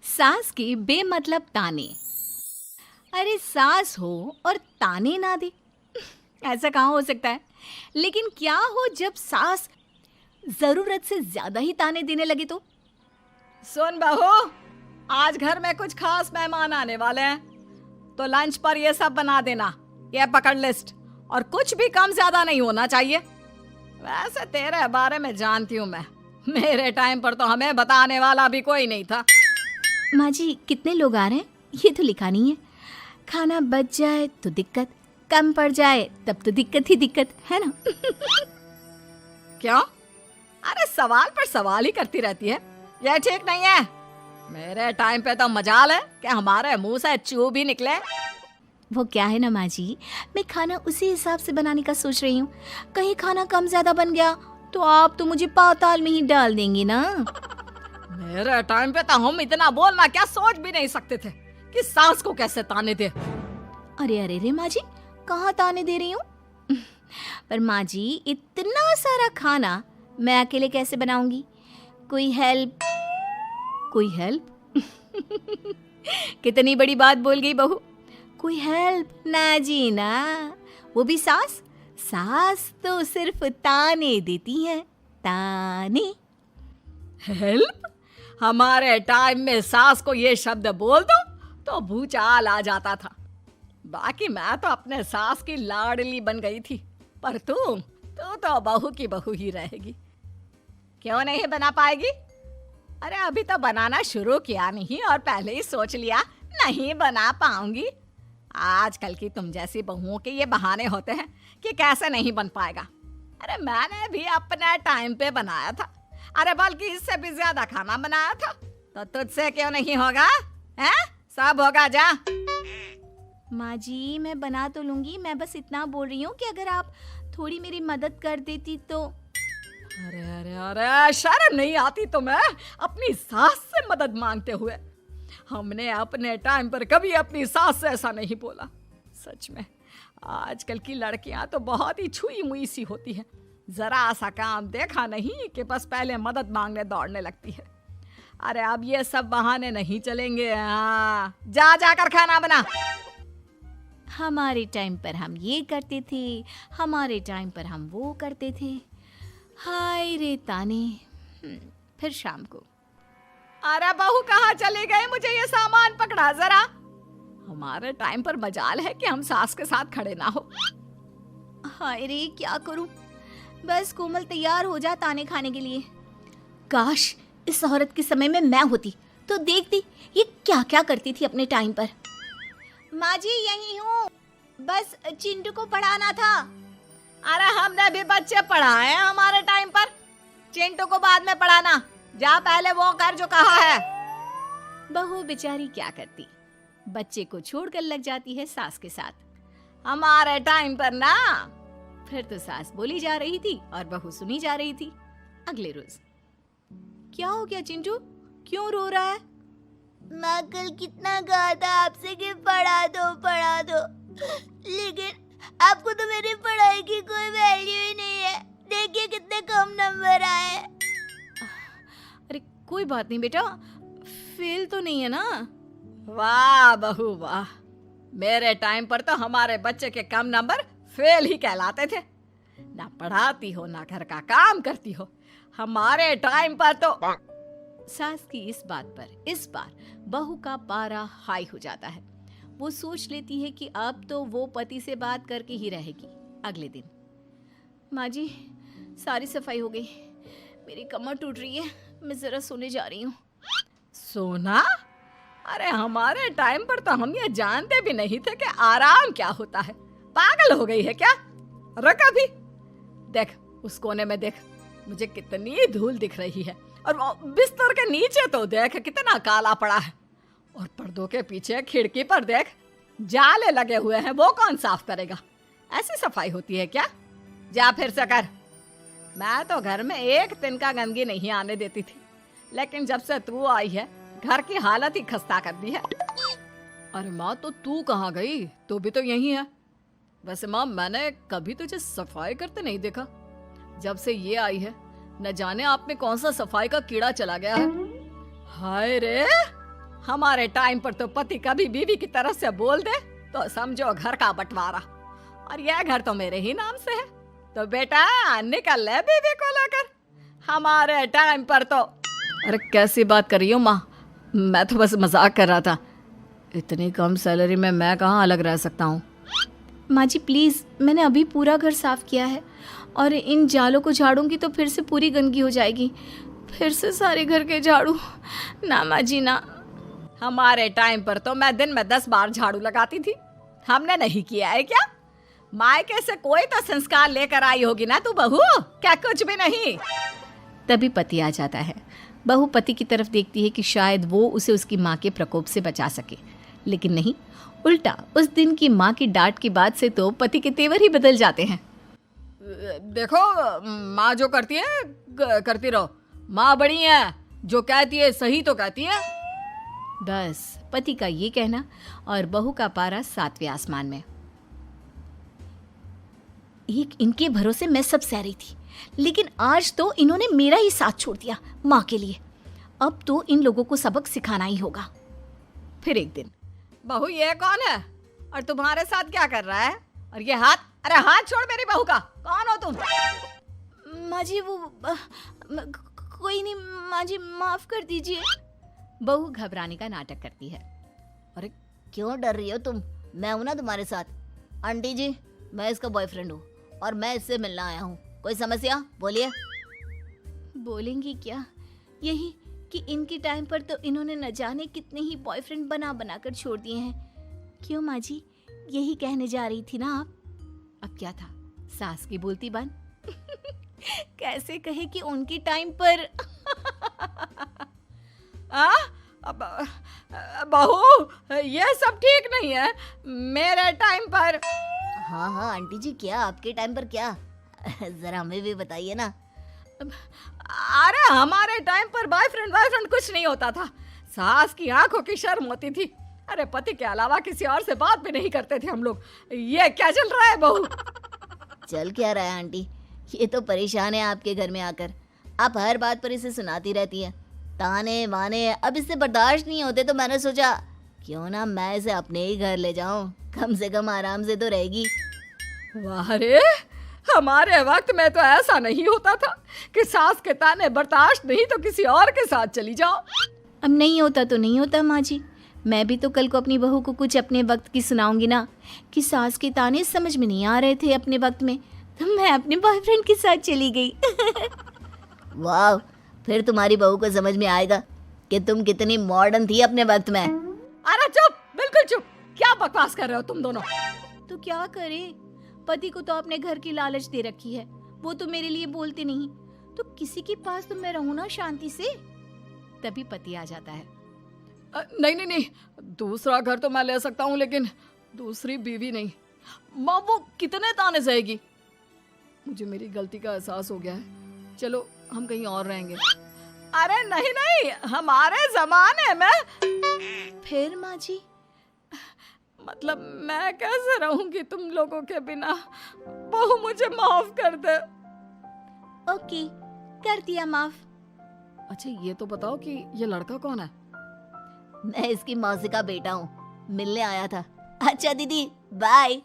सास के बेमतलब ताने। अरे सास हो और ताने ना दे, ऐसा कहाँ हो सकता है। लेकिन क्या हो जब सास जरूरत से ज्यादा ही ताने देने लगे तो। सुन बहू, आज घर में कुछ खास मेहमान आने वाले हैं, तो लंच पर ये सब बना देना। ये पकड़ लिस्ट, और कुछ भी कम ज्यादा नहीं होना चाहिए। वैसे तेरे बारे में जानती हूँ मैं, मेरे टाइम पर तो हमें बताने वाला भी कोई नहीं था। माँ जी कितने लोग आ रहे हैं ये तो लिखा नहीं है। खाना बच जाए तो दिक्कत, कम पड़ जाए तब तो दिक्कत ही दिक्कत है ना। क्यों? अरे सवाल पर सवाल ही करती रहती है, ये ठीक नहीं है। मेरे टाइम पे तो मजाल है कि हमारे मुंह से चू भी निकले। वो क्या है ना माँ जी, मैं खाना उसी हिसाब से बनाने का सोच रही हूँ। कहीं खाना कम ज्यादा बन गया तो आप तो मुझे पाताल में ही डाल देंगी ना। मेरे टाइम पे तो हम इतना बोलना क्या सोच भी नहीं सकते थे कि सास को कैसे ताने दे। अरे अरे रे माँ जी, कहाँ ताने दे रही हूँ। पर माँ जी इतना सारा खाना मैं अकेले कैसे बनाऊंगी। कोई हेल्प, कोई हेल्प। कितनी बड़ी बात बोल गई बहू। कोई हेल्प ना जी ना, वो भी सास। सास तो सिर्फ ताने देती है, ताने। हेल्प? हमारे टाइम में सास को ये शब्द बोल दो तो भूचाल आ जाता था। बाकी मैं तो अपने सास की लाडली बन गई थी, पर तू तो बहू की बहू ही रहेगी। क्यों नहीं बना पाएगी? अरे अभी तो बनाना शुरू किया नहीं और पहले ही सोच लिया नहीं बना पाऊंगी। आजकल की तुम जैसी बहुओं के ये बहाने होते हैं कि कैसे नहीं बन पाएगा। अरे मैंने भी अपने टाइम पे बनाया था, अरे बल्कि इससे भी ज्यादा खाना बनाया था, तो तुझसे क्यों नहीं होगा? हैं? सब होगा जा। माँ जी मैं बना तो लूंगी, मैं बस इतना बोल रही हूँ कि अगर आप थोड़ी मेरी मदद कर देती तो। अरे अरे अरे, शर्म नहीं आती तुम्हें अपनी सास से मदद मांगते हुए? हमने अपने टाइम पर कभी अपनी सास से ऐसा नहीं बोला। सच में आजकल की लड़कियां तो बहुत ही छुई मुई सी होती हैं। जरा सा काम देखा नहीं कि बस पहले मदद मांगने दौड़ने लगती है। अरे अब ये सब बहाने नहीं चलेंगे। हाँ, जा जाकर खाना बना। हमारे टाइम पर हम ये करते थे, हमारे टाइम पर हम वो करते थे। हाय रे ताने। फिर शाम को। अरे बहू कहाँ चले गए? मुझे ये सामान पकड़ा जरा। हमारे टाइम पर मजाल है कि हम सास के साथ खड़े ना हो। हाय रे क्या करूं, बस कोमल तैयार हो जा ताने खाने के लिए। काश इस औरत के समय में मैं होती तो देखती ये क्या क्या करती थी अपने टाइम पर। माँ जी यही हूँ, बस चिंटू को पढ़ाना था। अरे हमने भी बच्चे पढ़ाए हैं हमारे टाइम पर, चिंटू को बाद में पढ़ाना। जा पहले वो कर जो कहा है। बहू बेचारी क्या करती, बच्चे को छोड़कर लग जाती है सास के साथ। हमारे टाइम पर ना। फिर तो सास बोली जा रही थी और बहू सुनी जा रही थी। अगले रोज। क्या हो गया चिंटू, क्यों रो रहा है? माँ कल कितना कहा था आपसे कि पढ़ा दो, लेकिन आपको तो मेरी पढ़ाई की कोई वैल्यू ही नहीं है। देखिए कितने कम नंबर आए। अरे कोई बात नहीं बेटा, फेल तो नहीं है ना। वाह बहू वाह, मेरे टाइम पर तो हमारे बच्चे के कम नंबर फेल ही कहलाते थे। ना पढ़ाती हो ना घर का काम करती हो। हमारे टाइम पर तो। सास की इस बात पर इस बार बहू का पारा हाई हो जाता है। वो सोच लेती है कि अब तो वो पति से बात करके ही रहेगी। अगले दिन। माँ जी सारी सफाई हो गई, मेरी कमर टूट रही है, मैं जरा सोने जा रही हूँ। सोना? अरे हमारे टाइम पर तो हम ये जानते भी नहीं थे कि आराम क्या होता है। पागल हो गई है क्या? रुक अभी। देख उस कोने में देख, मुझे कितनी धूल दिख रही है। और बिस्तर के नीचे तो देख कितना काला पड़ा है। और पर्दों के पीछे खिड़की पर देख जाले लगे हुए हैं, वो कौन साफ करेगा? ऐसी सफाई होती है क्या? जा फिर से कर। मैं तो घर में एक दिन का गंदगी नहीं आने देती थी, लेकिन जब से तू आई है घर की हालत ही खस्ता कर दी है। अरे माँ तो तू कहाँ गई? तू भी तो यही है। वैसे माँ मैंने कभी तुझे सफाई करते नहीं देखा। जब से ये आई है न जाने आप में कौन सा सफाई का कीड़ा चला गया है। हाय रे, हमारे टाइम पर तो पति कभी बीवी की तरफ से बोल दे तो समझो घर का बंटवारा, और यह घर तो मेरे ही नाम से है। तो बेटा निकल ले बीवी को लेकर। हमारे टाइम पर तो। अरे कैसी बात कर रही हो माँ, मैं तो बस मजाक कर रहा था। इतनी कम सैलरी में मैं कहाँ अलग रह सकता हूँ। माँ जी प्लीज़, मैंने अभी पूरा घर साफ किया है और इन जालों को झाड़ूंगी तो फिर से पूरी गंदगी हो जाएगी। फिर से सारे घर के झाड़ू। ना माँ जी ना। हमारे टाइम पर तो मैं दिन में 10 बार झाड़ू लगाती थी, हमने नहीं किया है क्या? मायके से कोई तो संस्कार लेकर आई होगी ना तू बहू, क्या कुछ भी नहीं। तभी पति आ जाता है। बहू पति की तरफ देखती है कि शायद वो उसे उसकी माँ के प्रकोप से बचा सके, लेकिन नहीं, उल्टा उस दिन की माँ की डांट की बात से तो पति के तेवर ही बदल जाते हैं। देखो माँ जो करती है करती रहो, माँ बड़ी है, जो कहती है सही तो कहती है। बस पति का ये कहना और बहू का पारा 7वें आसमान में। एक इनके भरोसे मैं सब सह रही थी, लेकिन आज तो इन्होंने मेरा ही साथ छोड़ दिया माँ के लिए। अब तो इन लोगों को सबक सिखाना ही होगा। फिर एक दिन, बहू ये कौन है और तुम्हारे साथ क्या कर रहा है? और ये हाथ, अरे हाथ छोड़ मेरी बहू का। कौन हो तुम? माँ जी वो कोई नहीं माँ जी, माफ कर दीजिए। बहू घबराने का नाटक करती है। अरे क्यों डर रही हो तुम? मैं हूं ना तुम्हारे साथ। आंटी जी, मैं इसका बॉयफ्रेंड हूँ और मैं इससे मिलना आया हूँ। कोई समस्या? बोलिए। बोलेंगी क्या? यही कि इनके टाइम पर तो इन्होंने न जाने कितने ही बॉयफ्रेंड बना बना कर छोड़ दिए हैं। क्यों माँ जी, यही कहने जा रही थी ना आप? अब क्या था, सास की बोलती बंद। कैसे कहे कि उनके टाइम पर। बहू ये सब ठीक नहीं है। मेरे टाइम पर। हाँ हाँ आंटी जी, क्या आपके टाइम पर क्या? जरा हमें भी बताइए ना। अरे हमारे टाइम पर बॉयफ्रेंड कुछ नहीं होता था। सास की आंखों की शर्म होती थी। अरे पति के अलावा किसी और से बात भी नहीं करते थे हम लोग। ये क्या चल रहा है बहू? चल क्या रहा है आंटी? ये तो परेशान है आपके घर में आकर। आप हर बात पर इसे सुनाती रहती है, ताने माने। अब इससे बर्दाश्त नहीं होते तो मैंने सोचा क्यों ना मैं इसे अपने ही घर ले जाऊं, कम से कम आराम से तो रहेगी। वाह रे, हमारे वक्त में तो ऐसा नहीं होता था कि सास के ताने बर्दाश्त नहीं तो किसी और के साथ चली जाओ। अब नहीं होता तो नहीं होता माँ जी। मैं भी तो कल को अपनी बहू को कुछ अपने वक्त की सुनाऊंगी ना कि सास के ताने समझ में नहीं आ रहे थे अपने वक्त में, तो मैं अपने बॉयफ्रेंड के साथ चली गई। वाह, फिर तुम्हारी बहू को समझ में आएगा कि तुम कितनी मॉडर्न थी अपने वक्त में। अरे चुप, बिल्कुल चुप। क्या बकवास कर रहे हो तुम दोनों? तो क्या करे, पति को तो अपने घर की लालच दे रखी है, वो तो मेरे लिए बोलते नहीं, तो किसी के पास तो मैं रहूं ना शांति से। तभी पति आ जाता है। नहीं, दूसरा घर तो मैं ले सकता हूँ, लेकिन दूसरी बीवी नहीं। माँ वो कितने ताने सहेगी? मुझे मेरी गलती का एहसास हो गया है। चलो हम कहीं और रहेंगे। अरे नहीं, हमारे जमाने में। फिर माँ जी? मतलब मैं कैसे रहूंगी तुम लोगों के बिना? बहू मुझे माफ कर दे। ओके, कर दिया माफ। अच्छा ये तो बताओ कि ये लड़का कौन है? मैं इसकी मौसी का बेटा हूँ, मिलने आया था। अच्छा दीदी, बाय।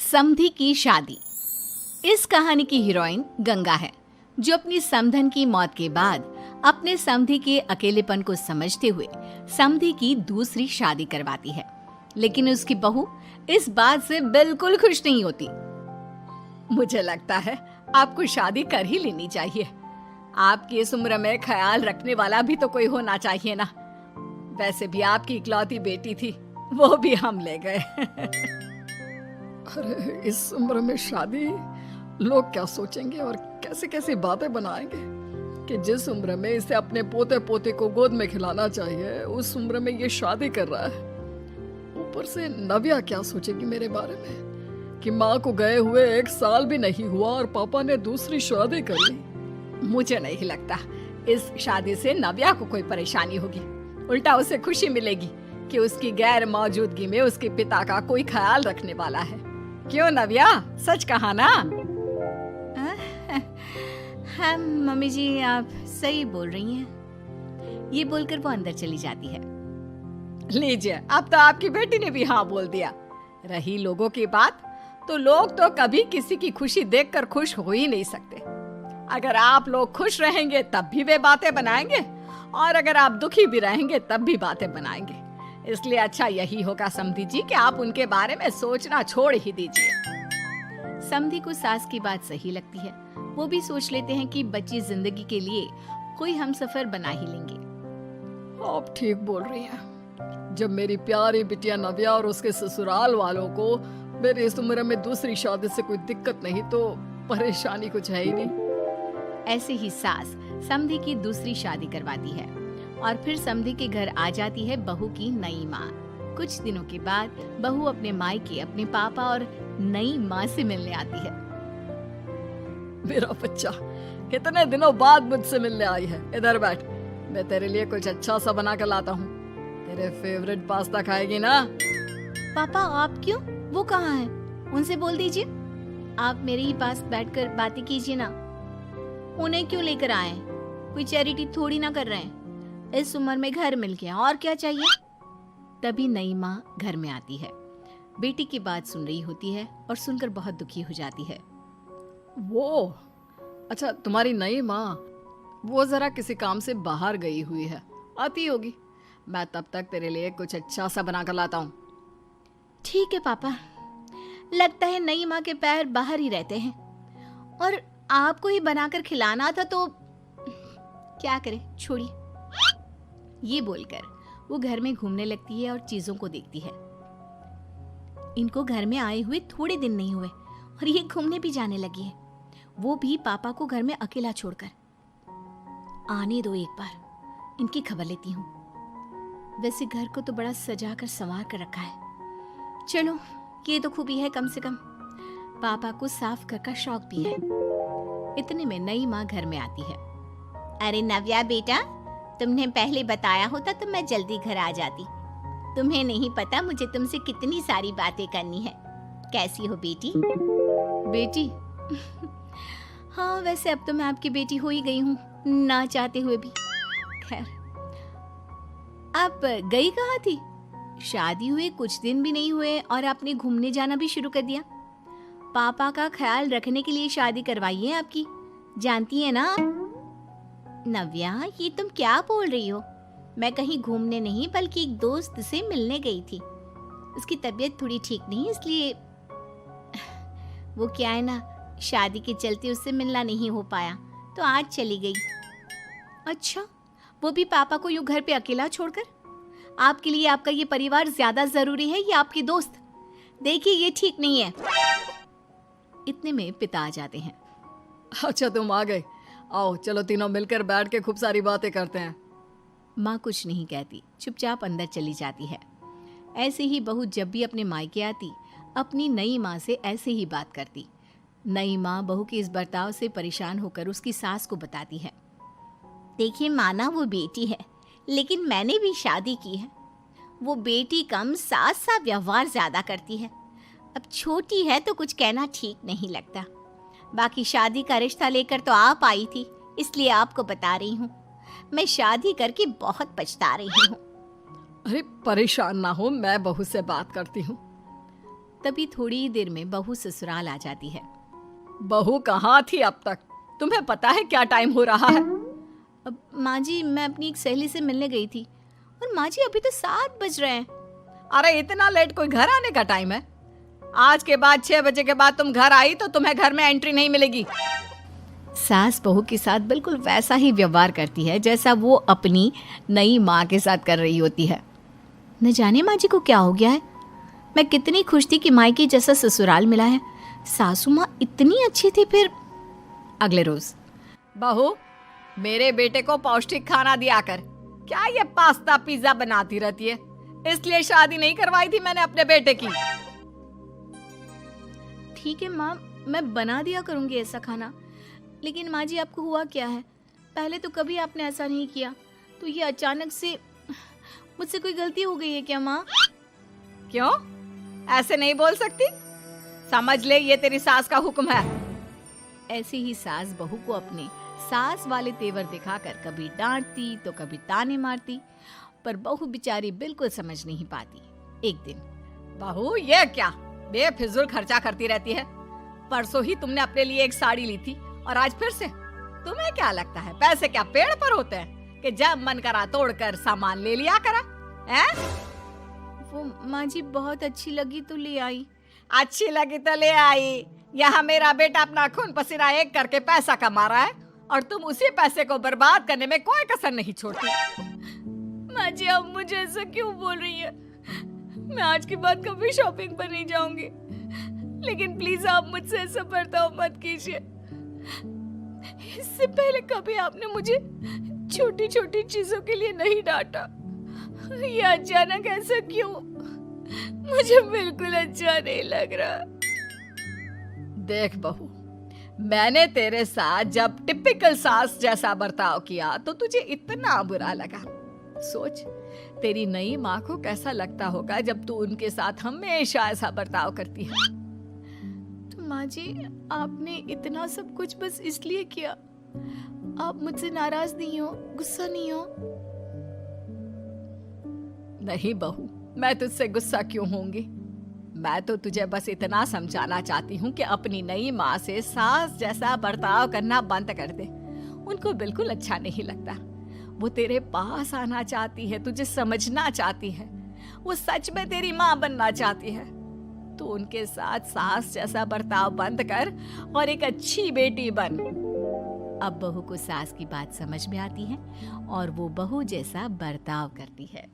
समधी की शादी। इस कहानी की हीरोइन गंगा है, जो अपनी समधन की मौत के बाद अपने समधी के अकेलेपन को समझते हुए समधी की दूसरी शादी करवाती है। लेकिन उसकी बहू इस बात से बिल्कुल खुश नहीं होती। मुझे लगता है आपको शादी कर ही लेनी चाहिए। आपकी इस उम्र में ख्याल रखने वाला भी तो कोई होना चाहिए ना। वैसे भी आपकी इकलौती बेटी थी, वो भी हम ले गए। अरे इस उम्र में शादी, लोग क्या सोचेंगे और कैसे कैसे बातें बनाएंगे कि जिस उम्र में इसे अपने पोते पोते को गोद में खिलाना चाहिए, उस उम्र में ये शादी कर रहा है। ऊपर से नव्या क्या सोचेगी मेरे बारे में कि माँ को गए हुए 1 साल भी नहीं हुआ और पापा ने दूसरी शादी कर ली। मुझे नहीं लगता इस शादी से नव्या को कोई परेशानी होगी। उल्टा उसे खुशी मिलेगी कि उसकी गैर मौजूदगी में उसके पिता का कोई ख्याल रखने वाला है। क्यों नव्या, सच कहा ना? हाँ मम्मी जी, आप सही बोल रही हैं। ये बोलकर वो अंदर चली जाती है। लीजिए, अब तो आपकी बेटी ने भी हाँ बोल दिया। रही लोगों की बात, तो लोग तो कभी किसी की खुशी देखकर खुश हो ही नहीं सकते। अगर आप लोग खुश रहेंगे तब भी वे बातें बनाएंगे, और अगर आप दुखी भी रहेंगे तब भी बातें बनाएंगे। इसलिए अच्छा यही होगा समधी जी कि आप उनके बारे में सोचना छोड़ ही दीजिए। समधी को सास की बात सही लगती है। वो भी सोच लेते हैं कि बच्ची जिंदगी के लिए कोई हमसफर बना ही लेंगे। आप ठीक बोल रही हैं। जब मेरी प्यारी बिटिया नव्या और उसके ससुराल वालों को मेरी इस उम्र में दूसरी शादी से कोई दिक्कत नहीं, तो परेशानी कुछ है ही नहीं। ऐसे ही सास समधी की दूसरी शादी करवाती है और फिर समधी के घर आ जाती है बहू की नई माँ। कुछ दिनों के बाद बहू अपने मायके अपने पापा और नई माँ से मिलने आती है। मेरा बच्चा कितने दिनों बाद मुझसे मिलने आई है। इधर बैठ, मैं तेरे लिए कुछ अच्छा सा बना कर लाता हूँ। तेरे फेवरेट पास्ता खाएगी ना? पापा आप क्यों? वो कहाँ है? उनसे बोल दीजिए आप मेरे ही पास बैठकर बातें कीजिए ना। उन्हें क्यों लेकर आए? कोई चैरिटी थोड़ी ना कर रहे हैं। इस उम्र में घर मिल गया, और क्या चाहिए? तभी नई माँ घर में आती है। बेटी की बात सुन रही होती है और सुनकर बहुत दुखी हो जाती है। वो अच्छा, तुम्हारी नई माँ वो जरा किसी काम से बाहर गई हुई है, आती होगी। मैं तब तक तेरे लिए कुछ अच्छा सा बना कर लाता हूँ। ठीक है पापा। लगता है नई माँ के पैर बाहर ही रहते हैं, और आपको ही बनाकर खिलाना था तो क्या करे, छोड़िए। ये बोलकर वो घर में घूमने लगती है और चीजों को देखती है। इनको घर में आए हुए थोड़े दिन नहीं हुए और ये घूमने भी जाने लगी है, वो भी पापा को घर में अकेला छोड़कर। आने दो, एक बार इनकी खबर लेती हूँ। वैसे घर को तो बड़ा सजा कर संवार कर रखा है। चलो, ये तो खूबी है, कम से कम पापा को साफ कर का शौक भी है। इतने में नई माँ घर में आती है। अरे नव्या बेटा, तुमने पहले बताया होता तो मैं जल्दी घर आ जाती। तुम्हें नहीं पता मुझे तुमसे कितनी सारी बातें करनी है। कैसी हो बेटी? बेटी? हाँ, वैसे अब तो मैं आपकी बेटी हो ही गई हूँ, ना चाहते हुए भी। खैर, आप गई कहाँ थी? शादी हुए कुछ दिन भी नहीं हुए और आपने घूमने जाना भी शुरू कर दिया। पापा का ख्याल रखने के लिए शादी करवाई है आपकी, जानती है ना? नव्या, ये तुम क्या बोल रही हो? मैं कहीं घूमने नहीं बल्कि एक दोस्त से मिलने गई थी। उसकी तबीयत थोड़ी ठीक नहीं, इसलिए वो क्या है ना, शादी के चलते उससे मिलना नहीं हो पाया तो आज चली गई। अच्छा, वो भी पापा को यूं घर पे अकेला छोड़कर? आपके लिए आपका ये परिवार ज्यादा जरूरी है या आपकी दोस्त? देखिए, ये ठीक नहीं है। इतने में पिता आ जाते हैं। अच्छा, तुम आ गए। आओ, चलो तीनों मिलकर बैठ के खूब सारी बातें करते हैं। माँ कुछ नहीं कहती, चुपचाप अंदर चली जाती है। ऐसे ही बहू जब भी अपने मायके आती, अपनी नई माँ से ऐसे ही बात करती। नई माँ बहू के इस बर्ताव से परेशान होकर उसकी सास को बताती है। देखिए माना, वो बेटी है, लेकिन मैंने भी शादी की है। वो बेटी कम, सास सा व्यवहार ज्यादा करती है। अब छोटी है तो कुछ कहना ठीक नहीं लगता। बाकी शादी का रिश्ता लेकर तो आप आई थी, इसलिए आपको बता रही हूँ। मैं शादी करके बहुत पछता रही हूँ। अरे परेशान ना हो, मैं बहू से बात करती हूँ। तभी थोड़ी ही देर में बहू ससुराल आ जाती है। बहू कहाँ थी अब तक? तुम्हें पता है क्या टाइम हो रहा है? अब माँ जी, मैं अपनी एक सहेली से मिलने गई थी, और माँ जी अभी तो 7 बज रहे हैं। अरे इतना लेट कोई घर आने का टाइम है? आज के बाद 6 बजे के बाद तुम घर आई तो तुम्हें घर में एंट्री नहीं मिलेगी। सास बहू के साथ बिल्कुल वैसा ही व्यवहार करती है जैसा वो अपनी नई माँ के साथ कर रही होती है। न जाने माँ जी को क्या हो गया है। मैं कितनी खुश थी कि मायके जैसा ससुराल मिला है। सासू माँ इतनी अच्छी थी। फिर अगले रोज, बहू, मेरे बेटे को पौष्टिक खाना दिया कर। क्या ये पास्ता पिज्जा बनाती रहती है? इसलिए शादी नहीं करवाई थी मैंने अपने बेटे की। ठीक है माँ, मैं बना दिया करूँगी ऐसा खाना। लेकिन माँ जी, आपको हुआ क्या है? पहले तो कभी आपने ऐसा नहीं किया, तो ये अचानक से मुझसे कोई गलती हो गई है क्या माँ? क्यों? ऐसे नहीं बोल सकती। समझ ले, ये तेरी सास का हुक्म है। ऐसे ही सास बहू को अपने सास वाले तेवर दिखाकर कभी डांटती तो कभी ताने मारती, पर बहू बेचारी बिल्कुल समझ नहीं पाती। एक दिन बहू, ये क्या बेफिजूल खर्चा करती रहती है? परसों ही तुमने अपने लिए एक साड़ी ली थी और आज फिर से। तुम्हें क्या लगता है पैसे क्या पेड़ पर होते हैं कि जब मन करा तोड़कर सामान ले लिया करा? हैं? वो माँ जी बहुत अच्छी लगी तो ले आई। अच्छी लगी तो ले आई। यहाँ मेरा बेटा अपना खून पसीना एक करके पैसा कमा रहा है और तुम उसी पैसे को बर्बाद करने में कोई कसर नहीं छोड़ती। माँ जी आप मुझे ऐसा क्यों बोल रही है? मैं आज के बाद कभी शॉपिंग पर नहीं जाऊंगी, लेकिन प्लीज आप मुझसे ऐसा बर्ताव मत कीजिए। इससे पहले कभी आपने मुझे छोटी छोटी चीजों के लिए नहीं डांटा। ये अचानक ऐसा क्यों? मुझे बिल्कुल अच्छा नहीं लग रहा। देख बहू, मैंने तेरे साथ जब टिपिकल सास जैसा बर्ताव किया तो तुझे इतना बुरा लगा। सोच, तेरी नई माँ को कैसा लगता होगा जब तू उनके साथ हमेशा ऐसा बर्ताव करती है। तो माँ जी आपने इतना सब कुछ बस इसलिए किया? आप मुझसे नाराज नहीं हो, गुस्सा नहीं हो? नहीं बहू, मैं तुझसे गुस्सा क्यों होंगी? मैं तो तुझे बस इतना समझाना चाहती हूँ कि अपनी नई माँ से सास जैसा बर्ताव करना बंद कर दे। उनको बिल्कुल अच्छा नहीं लगता। वो तेरे पास आना चाहती है, तुझे समझना चाहती है, वो सच में तेरी माँ बनना चाहती है। तो उनके साथ सास जैसा बर्ताव बंद कर और एक अच्छी बेटी बन। अब बहू को सास की बात समझ में आती है और वो बहू जैसा बर्ताव करती है।